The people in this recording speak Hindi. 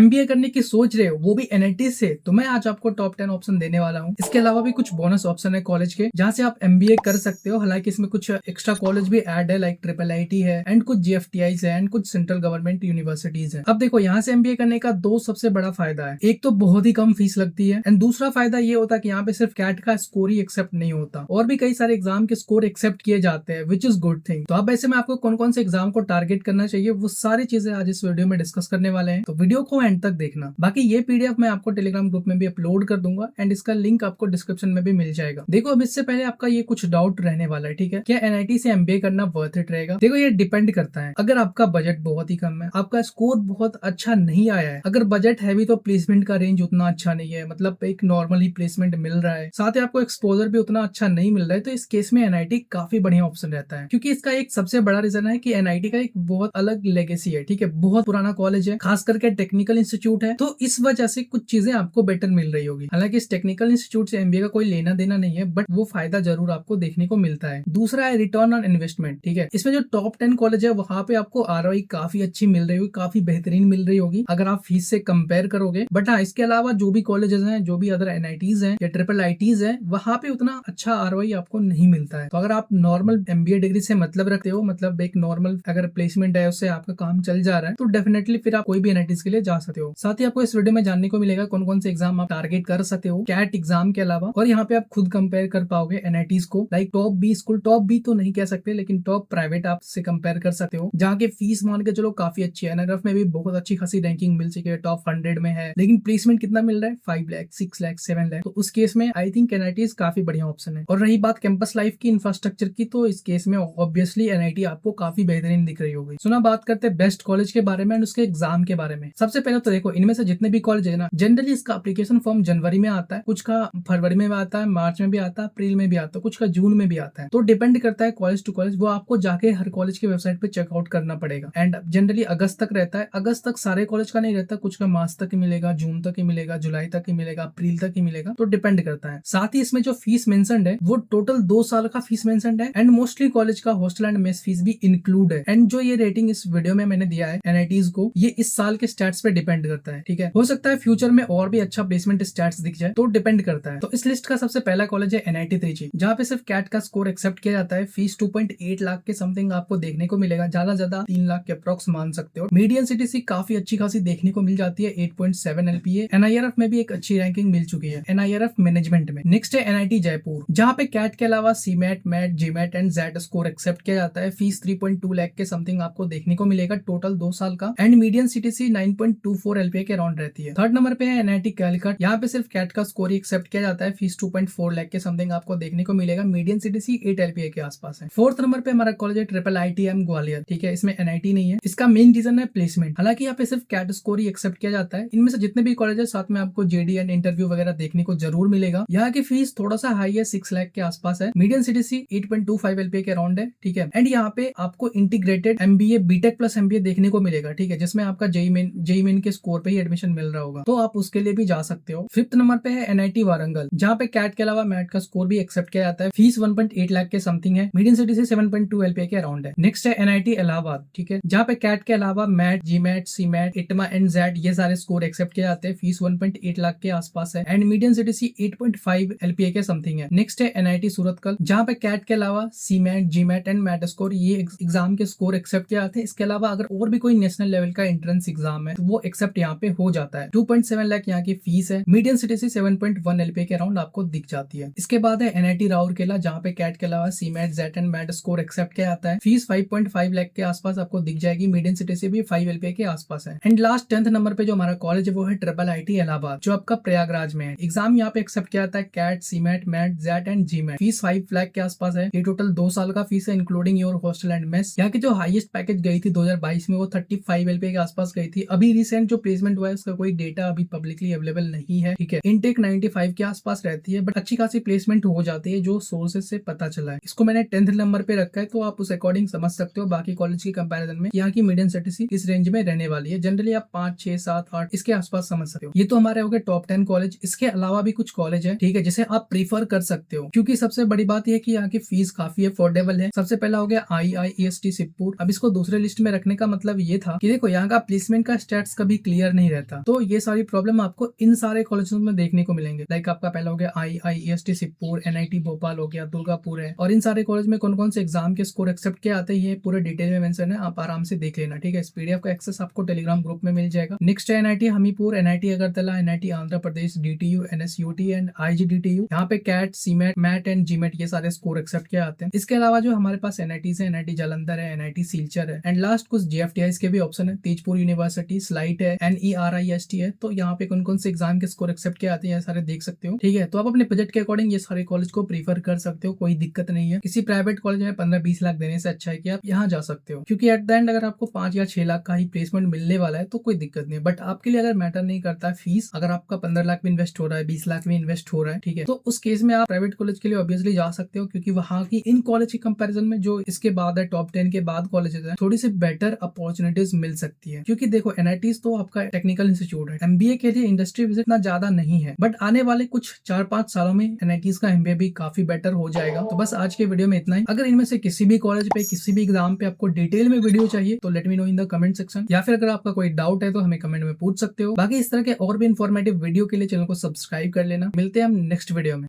एमबीए करने की सोच रहे हो वो भी एनआईटी से, तो मैं आज आपको टॉप 10 ऑप्शन देने वाला हूँ। इसके अलावा भी कुछ बोनस ऑप्शन है कॉलेज के जहाँ से आप एमबीए कर सकते हो। हालांकि इसमें कुछ एक्स्ट्रा कॉलेज भी ऐड है, लाइक ट्रिपल आईटी है एंड कुछ जीएफटीआईज है एंड कुछ सेंट्रल गवर्नमेंट यूनिवर्सिटीज है। अब देखो यहाँ से एमबीए करने का दो सबसे बड़ा फायदा है। एक तो बहुत ही कम फीस लगती है एंड दूसरा फायदा ये होता है कि यहाँ पे सिर्फ कैट का स्कोर ही एक्सेप्ट नहीं होता, और भी कई सारे एग्जाम के स्कोर एक्सेप्ट किए जाते हैं, विच इज गुड थिंग। तो अब ऐसे में आपको कौन कौन से एग्जाम को टारगेट करना चाहिए वो सारी चीजें आज इस वीडियो में डिस्कस करने वाले हैं, तो वीडियो को एंड तक देखना। बाकी ये पीडीएफ मैं आपको टेलीग्राम ग्रुप में भी अपलोड कर दूंगा एंड इसका लिंक आपको डिस्क्रिप्शन में भी मिल जाएगा। देखो अब इससे पहले आपका ये कुछ डाउट रहने वाला है, ठीक है, क्या एनआईटी से एमबीए करना वर्थ इट रहेगा? देखो ये डिपेंड करता है। अगर आपका बजट बहुत ही कम है, आपका स्कोर बहुत अच्छा नहीं आया है, अगर बजट है भी तो प्लेसमेंट का रेंज उतना अच्छा नहीं है, मतलब एक नॉर्मल ही प्लेसमेंट मिल रहा है, साथ ही आपको एक्सपोजर भी उतना अच्छा नहीं मिल रहा है, तो इस केस में एनआईटी काफी बढ़िया ऑप्शन रहता है। क्योंकि इसका एक सबसे बड़ा रीजन है कि एनआईटी का एक बहुत अलग लेगेसी है, ठीक है, बहुत पुराना कॉलेज है, खास करके टेक्निकल इंस्टीट्यूट है, तो इस वजह से कुछ चीजें आपको बेटर मिल रही होगी। हालांकि इस टेक्निकल इंस्टीट्यूट से एमबीए का कोई लेना देना नहीं है, बट वो फायदा जरूर आपको देखने को मिलता है। दूसरा है रिटर्न ऑन इन्वेस्टमेंट, ठीक है, इसमें जो टॉप 10 कॉलेज है वहां पे आपको आरओई काफी अच्छी मिल रही होगी, काफी बेहतरीन मिल रही होगी अगर आप फीस से कंपेयर करोगे। बट हाँ, इसके अलावा जो भी कॉलेजेस हैं, जो भी अदर एनआईटीज हैं या ट्रिपल आईटीज हैं, वहां पे उतना अच्छा आरओई आपको नहीं मिलता है। तो अगर आप नॉर्मल एमबीए डिग्री से मतलब रखते हो, मतलब एक नॉर्मल अगर प्लेसमेंट है उससे आपका काम चल जा रहा है, तो डेफिनेटली फिर आप कोई भी एनआईटीज के लिए जा सकते हो। साथ ही आपको इस वीडियो में जानने को मिलेगा कौन कौन से एग्जाम आप टारगेट कर सकते हो कैट एग्जाम के अलावा, और यहाँ पे आप खुद कंपेयर कर पाओगे एनआईटीज को, like top B school, top B तो नहीं कह सकते लेकिन टॉप प्राइवेट आप से कंपेयर कर सकते हो, जहाँ की फीस मान के चलो काफी अच्छी है। एनआरएफ में भी बहुत अच्छी खासी रैंकिंग मिल चुकी है, टॉप 100 में है, लेकिन प्लेसमेंट कितना मिल रहा है? 5 लाख, 6 लाख, 7 लाख। तो उस केस में आई थिंक एनआईटीज काफी बढ़िया ऑप्शन है। और रही बात कैंपस लाइफ की, इंफ्रास्ट्रक्चर की, तो इस केस में ऑब्वियसली एनआईटी आपको काफी बेहतरीन दिख रही होगी। सुना बात करते हैं बेस्ट कॉलेज के बारे में एंड उसके एग्जाम के बारे में। सबसे पहले तो देखो, इनमें से जितने भी कॉलेज है ना, जनरली इसका एप्लीकेशन फॉर्म जनवरी में आता है, कुछ का फरवरी में भी आता है, मार्च में भी आता है, अप्रैल में भी आता है, कुछ का जून में भी आता है। तो डिपेंड करता है कॉलेज टू कॉलेज, वो आपको जाके हर कॉलेज की वेबसाइट पे चेकआउट करना पड़ेगा। एंड जनरली अगस्त तक रहता है, अगस्त तक सारे कॉलेज का नहीं रहता, कुछ का मार्च तक ही मिलेगा, जून तक ही मिलेगा, जुलाई तक ही मिलेगा, अप्रैल तक ही मिलेगा, तो डिपेंड करता है। साथ ही इसमें जो फीस मेंशन्ड है वो टोटल 2 साल का फीस मेंशन्ड है एंड मोस्टली कॉलेज का हॉस्टल एंड मेस फीस भी इंक्लूड है। एंड जो ये रेटिंग इस वीडियो में मैंने दिया है एनआईटीज को, ये इस साल के स्टैट्स पे डिपेंड करता है, ठीक है। हो सकता है फ्यूचर में और भी अच्छा प्लेसमेंट स्टैट्स दिख जाए, तो डिपेंड करता है। तो इस लिस्ट का सबसे पहला कॉलेज है एनआईटी त्रिची, जहाँ पे सिर्फ कैट का स्कोर एक्सेप्ट किया जाता है। फीस 2.8 लाख के समथिंग आपको देखने को मिलेगा, ज्यादा 3 लाख के अप्रॉक्स मान सकते हो। मीडियन सीटीसी काफी अच्छी खासी देखने को मिल जाती है, 8.7 एलपीए। एनआईआरएफ में भी एक अच्छी रैंकिंग मिल चुकी है, एनआईआरएफ मैनेजमेंट में। नेक्स्ट है एनआईटी जयपुर, जहाँ पे कैट के अलावा CMAT, MAT, GMAT and Z score accept किया जाता है। फीस 3.2 लाख के समथिंग आपको देखने को मिलेगा, टोटल 2 साल का, एंड मीडियन सीटीसी 9.24 एलपीए के अराउंड रहती है। थर्ड नंबर पे है एनआईटी कैलकट, यहाँ पे सिर्फ कैट का स्कोर ही एक्सेप्ट किया जाता है। फीस 2.4 लाख के समथिंग आपको देखने को मिलेगा, मीडियन सीटीसी 8 एलपीए के आसपास है। फोर्थ नंबर पे हमारा कॉलेज है ट्रिपल आईटीएम ग्वालियर, ठीक है, इसमें एनआईटी नहीं है। इसका मेन रीजन है प्लेसमेंट। हालांकि यहाँ पे सिर्फ कैट स्कोर ही एक्सेप्ट किया जाता है। इनमें से जितने भी कॉलेज है साथ में आपको जेडी एंड इंटरव्यू वगैरह देखने को जरूर मिलेगा। यहाँ की फीस थोड़ा सा हाई है, 6 लाख के आसपास है। मीडियन सीटीसी 8.25 एलपीए के अराउंड है, ठीक है। एंड यहाँ पे आपको integrated MBA, BTech plus MBA देखने को मिलेगा, ठीक है, जिसमें आपका जेई मेन के स्कोर पे ही एडमिशन मिल रहा होगा, तो आप उसके लिए भी जा सकते हो। फिफ्थ नंबर पे है एनआईटी वारंगल, जहाँ पे कैट के अलावा मैट का स्कोर भी एक्सेप्ट किया जाता है। फीस 1.8 लाख के समथिंग है, मीडियन सीटीसी 7.2 एलपीए के अराउंड है। नेक्स्ट है एनआईटी इलाहाबाद, ठीक है, जहाँ पे कैट के अलावा MAT, GMAT, CMAT, ATMA and जेड ये सारे स्कोर एक्सेप्ट किए जाते हैं। फीस 1.8 लाख के आसपास है एंड मीडियन सीटीसी 8.5 एलपीए के समथिंग है। नेक्स्ट है एनआईटी सूरतकल, जहाँ पे कैट के अलावा CMAT, GMAT and MAT score ये एग्जाम के स्कोर एक्सेप्ट किए जाते हैं। इसके अलावा अगर और भी कोई नेशनल लेवल का एंट्रेंस एग्जाम है तो वो एक्सेप्ट यहाँ पे हो जाता है। 2.7 लाख यहाँ की फीस है, मीडियन सीटीसी 7.1 एलपीए के अराउंड आपको दिख जाती है। इसके बाद है एनआईटी राउरकेला, जहाँ पे कैट के अलावा CMAT, XAT and MAT score accept किया जाता है। फीस 5.5 लाख के आसपास आपको दिख जाएगी, मीडियन सीटीसी भी 5 एलपीए के आसपास है। एंड लास्ट 10th नंबर पे जो हमारा कॉलेज है वो है ट्रिपल आईटी इलाहाबाद, जो आपका प्रयागराज में है। एग्जाम यहाँ पे एक्सेप्ट किया जाता है CAT, CMAT, MAT, XAT and GMAT. Fees 5 lakh के आसपास है। ये टोटल 2 साल का फीस है, including your hostel and mess. यहाँ की जो हाईएस्ट पैकेज गई थी 2022 में वो 35 एलपीए के आसपास गई थी। अभी रिसेंट जो प्लेसमेंट हुआ है उसका कोई डेटा अभी पब्लिकली अवेलेबल नहीं है, ठीक है। इनटेक 95 के आसपास रहती है, बट अच्छी खासी प्लेसमेंट हो जाती है जो सोर्सेज से पता चला है। इसको मैंने 10th नंबर पे रखा है, तो आप उस अकॉर्डिंग समझ सकते हो बाकी कॉलेज की कंपैरिजन में यहाँ की मीडियन सीटीसी इस रेंज में रहने वाली है। जनरली आप 5, 6, 7, 8 इसके आसपास समझ सकते हो। ये तो हमारे हो गए टॉप 10 कॉलेज। इसके अलावा भी कुछ कॉलेज है, ठीक है, जिसे आप प्रीफर कर सकते हो, क्योंकि सबसे बड़ी बात यह कि यहाँ की फीस काफी अफोर्डेबल है। सबसे पहला हो गया IIEST सिद्धपुर। अब इसको दूसरे लिस्ट में रखने का मतलब ये था कि देखो यहाँ का प्लेसमेंट का स्टैट्स कभी कभी क्लियर नहीं रहता। तो ये सारी प्रॉब्लम आपको इन सारे कॉलेजों में देखने को मिलेंगे। लाइक आपका पहला हो गया IIEST सिरपुर, NIT भोपाल हो गया, दुर्गापुर है, और इन सारे कॉलेज में कौन कौन से एग्जाम के स्कोर एक्सेप्ट किए आते हैं ये पूरे डिटेल में मेंशन है, आप आराम से देख लेना। ठीक है, इस PDF का एक्सेस आपको टेलीग्राम ग्रुप में मिल जाएगा। नेक्स्ट है NIT Hamirpur, NIT Agartala, NIT Andhra Pradesh, DTU, NSUT and IGDTU। यहाँ पे CAT, CMAT, MAT and GMAT ये सारे स्कोर एक्सेप्ट किए आते हैं। इसके अलावा जो हमारे पास NIT है, NIT जालंधर है, NIT सिलचर है, एंड लास्ट कुछ GFTIs के भी ऑप्शन है, तेजपुर यूनिवर्सिटी, स्लाइट है, NERIST है। तो यहाँ पे कौन कौन से एग्जाम के स्कोर एक्सेप्ट किए आते हैं ये सारे देख सकते हो। ठीक है, तो आप अपने बजट के अकॉर्डिंग ये सारे कॉलेज को प्रीफर कर सकते हो, कोई दिक्कत नहीं है। किसी प्राइवेट कॉलेज में 15-20 लाख देने से अच्छा है कि आप यहाँ जा सकते हो, क्योंकि एट द एंड अगर आपको 5 या 6 लाख का ही प्लेसमेंट मिलने वाला है तो कोई दिक्कत नहीं है। बट आपके लिए अगर मैटर नहीं करता है फीस, अगर आपका 15 लाख भी इन्वेस्ट हो रहा है, 20 लाख भी इन्वेस्ट हो रहा है, ठीक है, तो उस केस में आप प्राइवेट कॉलेज के लिए ऑब्वियसली जा सकते हो, क्योंकि वहाँ की इन कॉलेज के कंपेरिजन में जो इसके बाद है टॉप 10 के बाद कॉलेजेस है, थोड़ी सी बेटर अपॉर्चुनिटीज मिल सकती है। क्योंकि देखो NITs तो आपका टेक्निकल इंस्टीट्यूट है, MBA के लिए इंडस्ट्री विजिट इतना ज्यादा नहीं है, बट आने वाले कुछ 4-5 सालों में NITs का MBA भी काफी बेटर हो जाएगा। तो बस आज के वीडियो में इतना ही। अगर इनमें से किसी भी कॉलेज पे, किसी भी एग्जाम पे आपको डिटेल में वीडियो चाहिए तो let me know in the comment section, या फिर अगर आपका कोई डाउट है तो हमें कमेंट में पूछ सकते हो। बाकी इस तरह के और भी इन्फॉर्मेटिव वीडियो के लिए चैनल को सब्सक्राइब कर लेना। मिलते हैं हम नेक्स्ट वीडियो में।